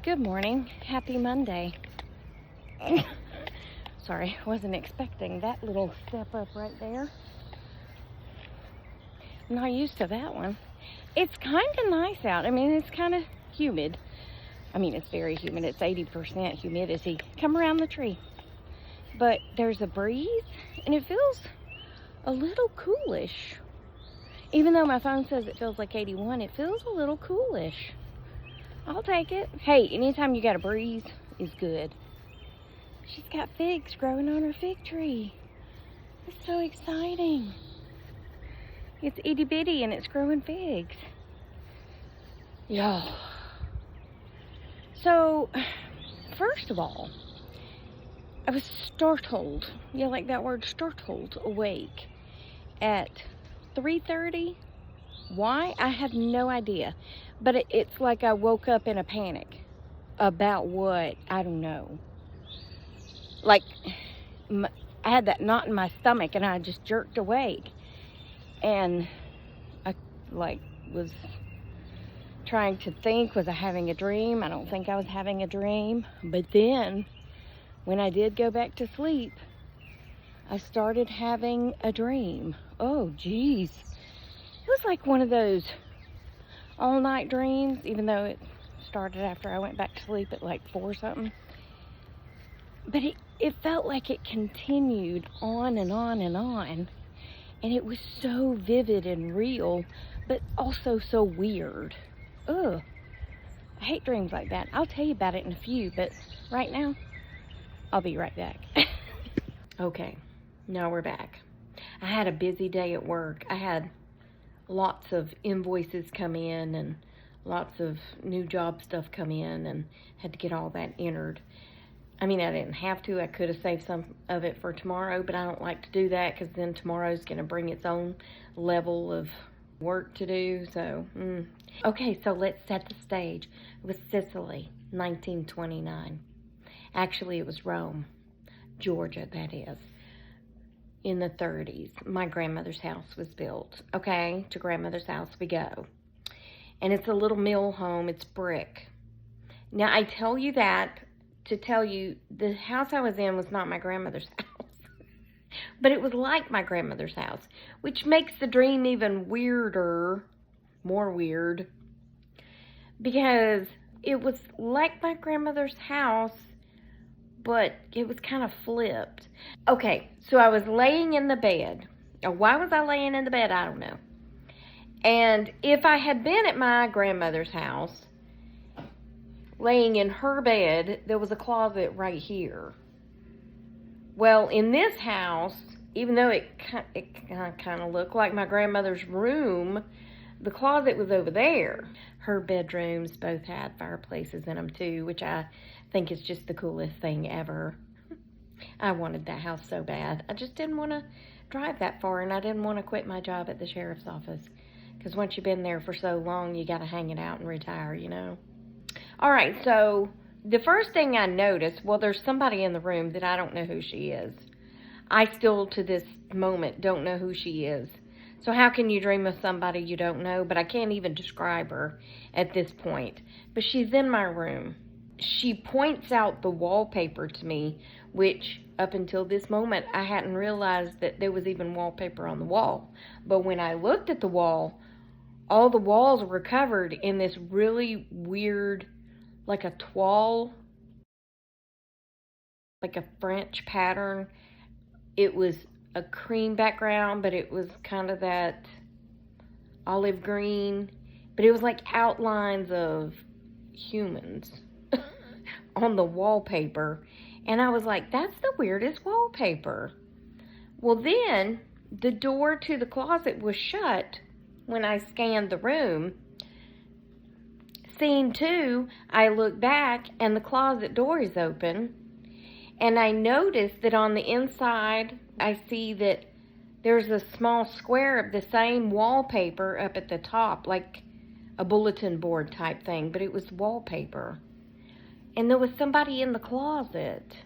Good morning. Happy Monday. Sorry, wasn't expecting that little step up right there. I'm not used to that one. It's kind of nice out. I mean, it's kind of humid. I mean, it's very humid. It's 80% humidity. Come around the tree. But there's a breeze, and it feels a little coolish. Even though my phone says it feels like 81, it feels a little coolish. I'll take it. Hey, anytime you got a breeze is good. She's got figs growing on her fig tree. It's so exciting. It's itty bitty and it's growing figs. Y'all. So, first of all, I was startled. Yeah, like that word, startled, awake at 3:30. Why? I have no idea. But it's like I woke up in a panic. About what? I don't know. Like, I had that knot in my stomach and I just jerked awake. And I, was trying to think, was I having a dream? I don't think I was having a dream. But then, when I did go back to sleep, I started having a dream. Oh, geez. It was like one of those all-night dreams, even though it started after I went back to sleep at like 4 something. But it felt like it continued on and on and on. And it was so vivid and real, but also so weird. Ugh. I hate dreams like that. I'll tell you about it in a few, but right now, I'll be right back. Okay, now we're back. I had a busy day at work. I had lots of invoices come in and lots of new job stuff come in and had to get all that entered. I mean, I didn't have to. I could have saved some of it for tomorrow, but I don't like to do that because then tomorrow's going to bring its own level of work to do. So, Okay, so let's set the stage. It was Sicily, 1929. Actually, it was Rome, Georgia, that is. In the 30s, my grandmother's house was built. Okay, to grandmother's house we go. And it's a little mill home. It's brick. Now, I tell you that to tell you the house I was in was not my grandmother's house. But it was like my grandmother's house, which makes the dream even weirder, more weird, because it was like my grandmother's house, but it was kind of flipped. Okay, so I was laying in the bed. Why was I laying in the bed? I don't know. And if I had been at my grandmother's house, laying in her bed, there was a closet right here. Well, in this house, even though it kind of looked like my grandmother's room, the closet was over there. Her bedrooms both had fireplaces in them too, which I think is just the coolest thing ever. I wanted that house so bad. I just didn't want to drive that far, and I didn't want to quit my job at the sheriff's office. Because once you've been there for so long, you got to hang it out and retire, you know. All right, so the first thing I noticed, well, there's somebody in the room that I don't know who she is. I still, to this moment, don't know who she is. So how can you dream of somebody you don't know? But I can't even describe her at this point. But she's in my room. She points out the wallpaper to me, which up until this moment, I hadn't realized that there was even wallpaper on the wall. But when I looked at the wall, all the walls were covered in this really weird, like a toile, like a French pattern. It was a cream background, but it was kind of that olive green. But it was like outlines of humans on the wallpaper. And I was like, that's the weirdest wallpaper. Well, then the door to the closet was shut when I scanned the room. Scene 2, I look back and the closet door is open. And I noticed that on the inside, I see that there's a small square of the same wallpaper up at the top, like a bulletin board type thing, but it was wallpaper. And there was somebody in the closet.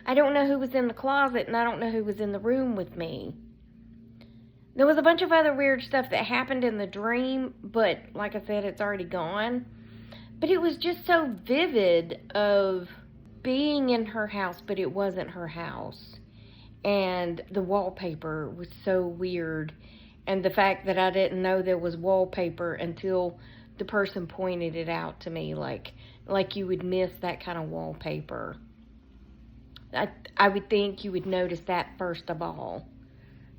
I don't know who was in the closet, and I don't know who was in the room with me. There was a bunch of other weird stuff that happened in the dream, but like I said, it's already gone. But it was just so vivid of being in her house, but it wasn't her house. And the wallpaper was so weird. And the fact that I didn't know there was wallpaper until the person pointed it out to me, like you would miss that kind of wallpaper. I would think you would notice that first of all.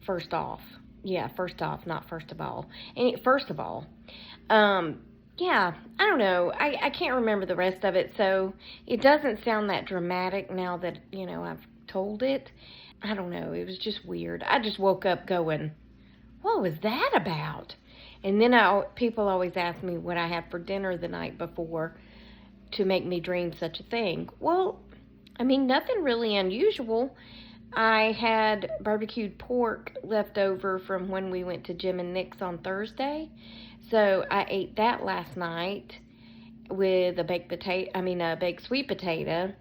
First off. Yeah, first off, not first of all. And first of all. Yeah, I don't know. I can't remember the rest of it, so it doesn't sound that dramatic now that, I've told it. I don't know. It was just weird. I just woke up going, what was that about? And then people always ask me what I had for dinner the night before to make me dream such a thing. Well, nothing really unusual. I had barbecued pork left over from when we went to Jim and Nick's on Thursday. So I ate that last night with a baked sweet potato.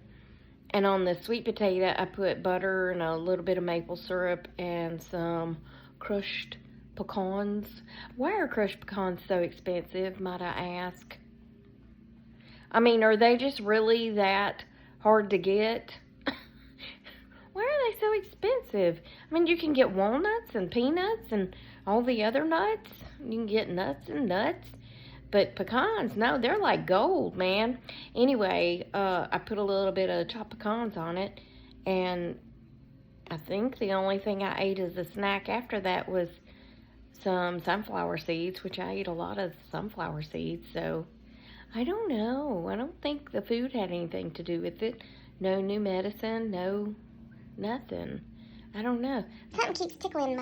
And on the sweet potato, I put butter and a little bit of maple syrup and some crushed pecans. Why are crushed pecans so expensive, might I ask? Are they just really that hard to get? Why are they so expensive? You can get walnuts and peanuts and all the other nuts. You can get nuts and nuts. But pecans, no, they're like gold, man. Anyway, I put a little bit of chopped pecans on it. And I think the only thing I ate as a snack after that was some sunflower seeds, which I eat a lot of sunflower seeds. So, I don't know. I don't think the food had anything to do with it. No new medicine, no nothing. I don't know. Something keeps tickling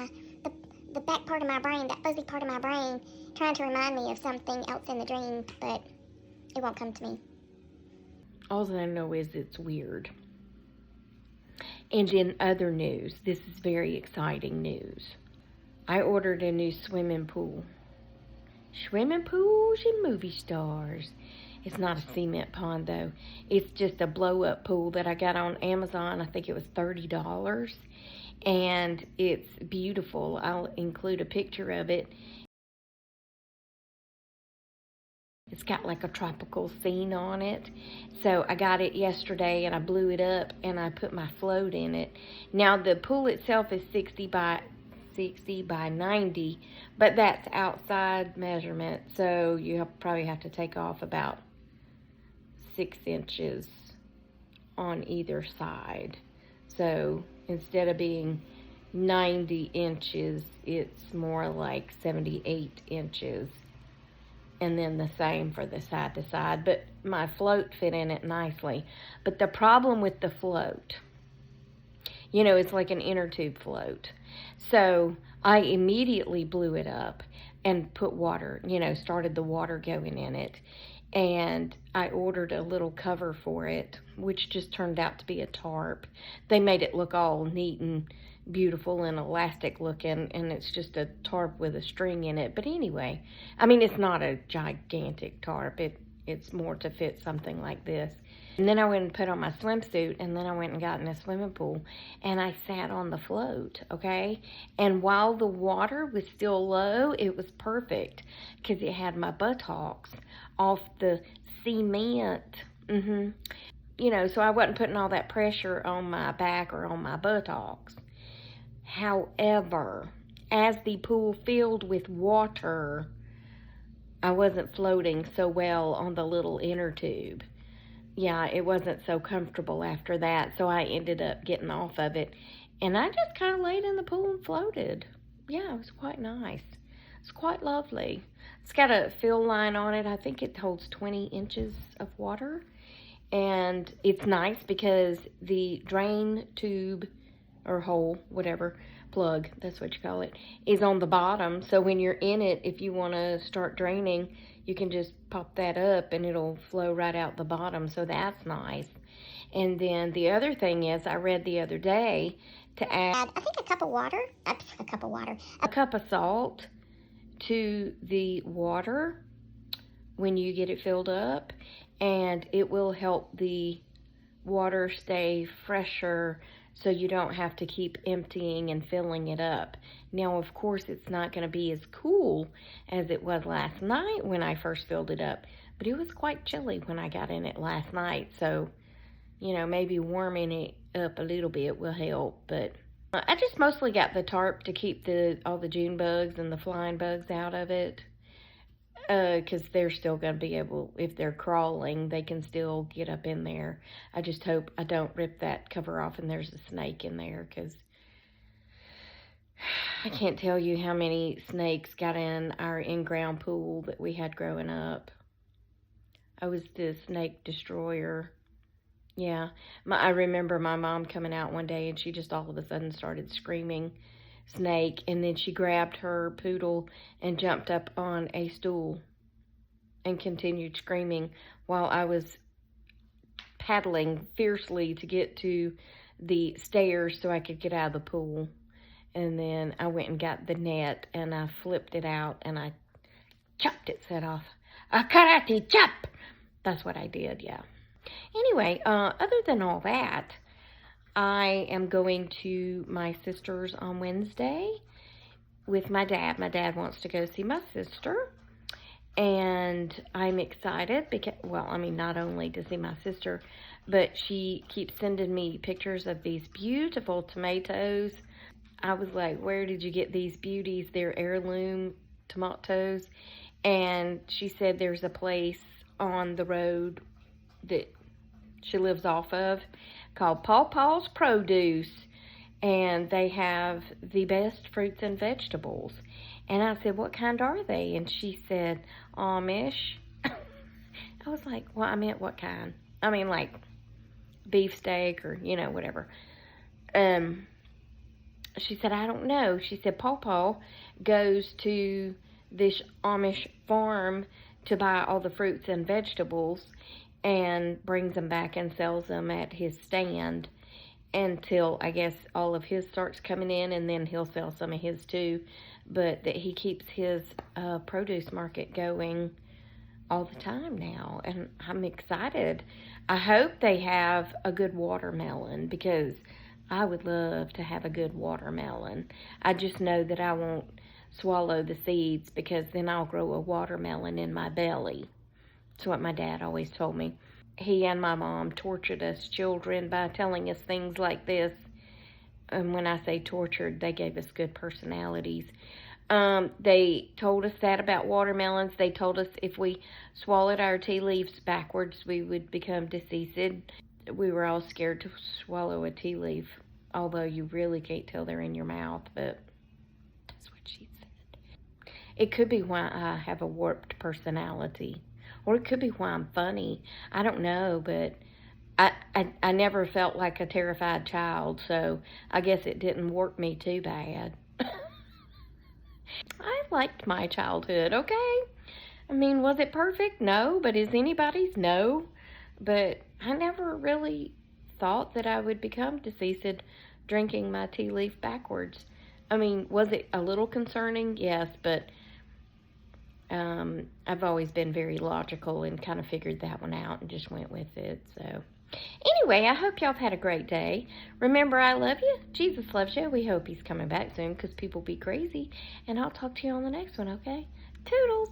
the back part of my brain, that fuzzy part of my brain, trying to remind me of something else in the dream, but it won't come to me. All I know is it's weird. And in other news, this is very exciting news. I ordered a new swimming pool. Swimming pools and movie stars. It's not a cement pond, though. It's just a blow-up pool that I got on Amazon. I think it was $30. And it's beautiful. I'll include a picture of it. It's got like a tropical scene on it. So I got it yesterday and I blew it up and I put my float in it. Now the pool itself is 60 by 90, but that's outside measurement. So you probably have to take off about 6 inches on either side. So instead of being 90 inches, it's more like 78 inches. And then the same for the side to side. But my float fit in it nicely. But the problem with the float, it's like an inner tube float. So I immediately blew it up and put water, started the water going in it. And I ordered a little cover for it, which just turned out to be a tarp. They made it look all neat and beautiful and elastic looking, and it's just a tarp with a string in it. But anyway, it's not a gigantic tarp. It's more to fit something like this. And then I went and put on my swimsuit, and then I went and got in a swimming pool, and I sat on the float, okay? And while the water was still low, it was perfect because it had my buttocks off the cement. So I wasn't putting all that pressure on my back or on my buttocks. However, as the pool filled with water, I wasn't floating so well on the little inner tube. Yeah, it wasn't so comfortable after that, so I ended up getting off of it. And I just kind of laid in the pool and floated. Yeah, it was quite nice. It's quite lovely. It's got a fill line on it. I think it holds 20 inches of water. And it's nice because the drain tube or hole, whatever, plug, that's what you call it, is on the bottom. So when you're in it, if you want to start draining, you can just pop that up and it'll flow right out the bottom. So that's nice. And then the other thing is, I read the other day to add, I think a cup of salt to the water when you get it filled up, and it will help the water stay fresher so you don't have to keep emptying and filling it up. Now, of course, it's not going to be as cool as it was last night when I first filled it up, But it was quite chilly when I got in it last night, so, you know, maybe warming it up a little bit will help. But I just mostly got the tarp to keep all the June bugs and the flying bugs out of it. Because they're still going to be able, if they're crawling, they can still get up in there. I just hope I don't rip that cover off and there's a snake in there, because I can't tell you how many snakes got in our in-ground pool that we had growing up. I was the snake destroyer. Yeah, I remember my mom coming out one day and she just all of a sudden started screaming snake, and then she grabbed her poodle and jumped up on a stool and continued screaming while I was paddling fiercely to get to the stairs so I could get out of the pool. And then I went and got the net and I flipped it out and I chopped its head off. A karate chop! That's what I did, yeah. Anyway, other than all that, I am going to my sister's on Wednesday with my dad. My dad wants to go see my sister, and I'm excited because, well, I mean, not only to see my sister, but she keeps sending me pictures of these beautiful tomatoes. I was like, where did you get these beauties? They're heirloom tomatoes. And she said there's a place on the road that she lives off of called Paw Paw's Produce, and they have the best fruits and vegetables. And I said, what kind are they? And she said, Amish. I was like, well, I meant what kind? I mean, like beefsteak or, you know, whatever. She said, I don't know. She said, Paw Paw goes to this Amish farm to buy all the fruits and vegetables and brings them back and sells them at his stand until, I guess, all of his starts coming in, and then he'll sell some of his too. But that he keeps his produce market going all the time now, and I'm excited. I hope they have a good watermelon, because I would love to have a good watermelon. I just know that I won't swallow the seeds, because then I'll grow a watermelon in my belly. That's what my dad always told me. He and my mom tortured us children by telling us things like this. And when I say tortured, they gave us good personalities. They told us that about watermelons. They told us if we swallowed our tea leaves backwards, we would become deceased. We were all scared to swallow a tea leaf, although you really can't tell they're in your mouth, but that's what she said. It could be why I have a warped personality. Or it could be why I'm funny. I don't know, but I never felt like a terrified child, so I guess it didn't warp me too bad. I liked my childhood, okay? I mean, was it perfect? No, but is anybody's? No. But I never really thought that I would become deceased drinking my tea leaf backwards. I mean, was it a little concerning? Yes, but I've always been very logical and kind of figured that one out and just went with it. So anyway, I hope y'all have had a great day. Remember, I love you. Jesus loves you. We hope he's coming back soon, because people be crazy. And I'll talk to you on the next one, okay? Toodles.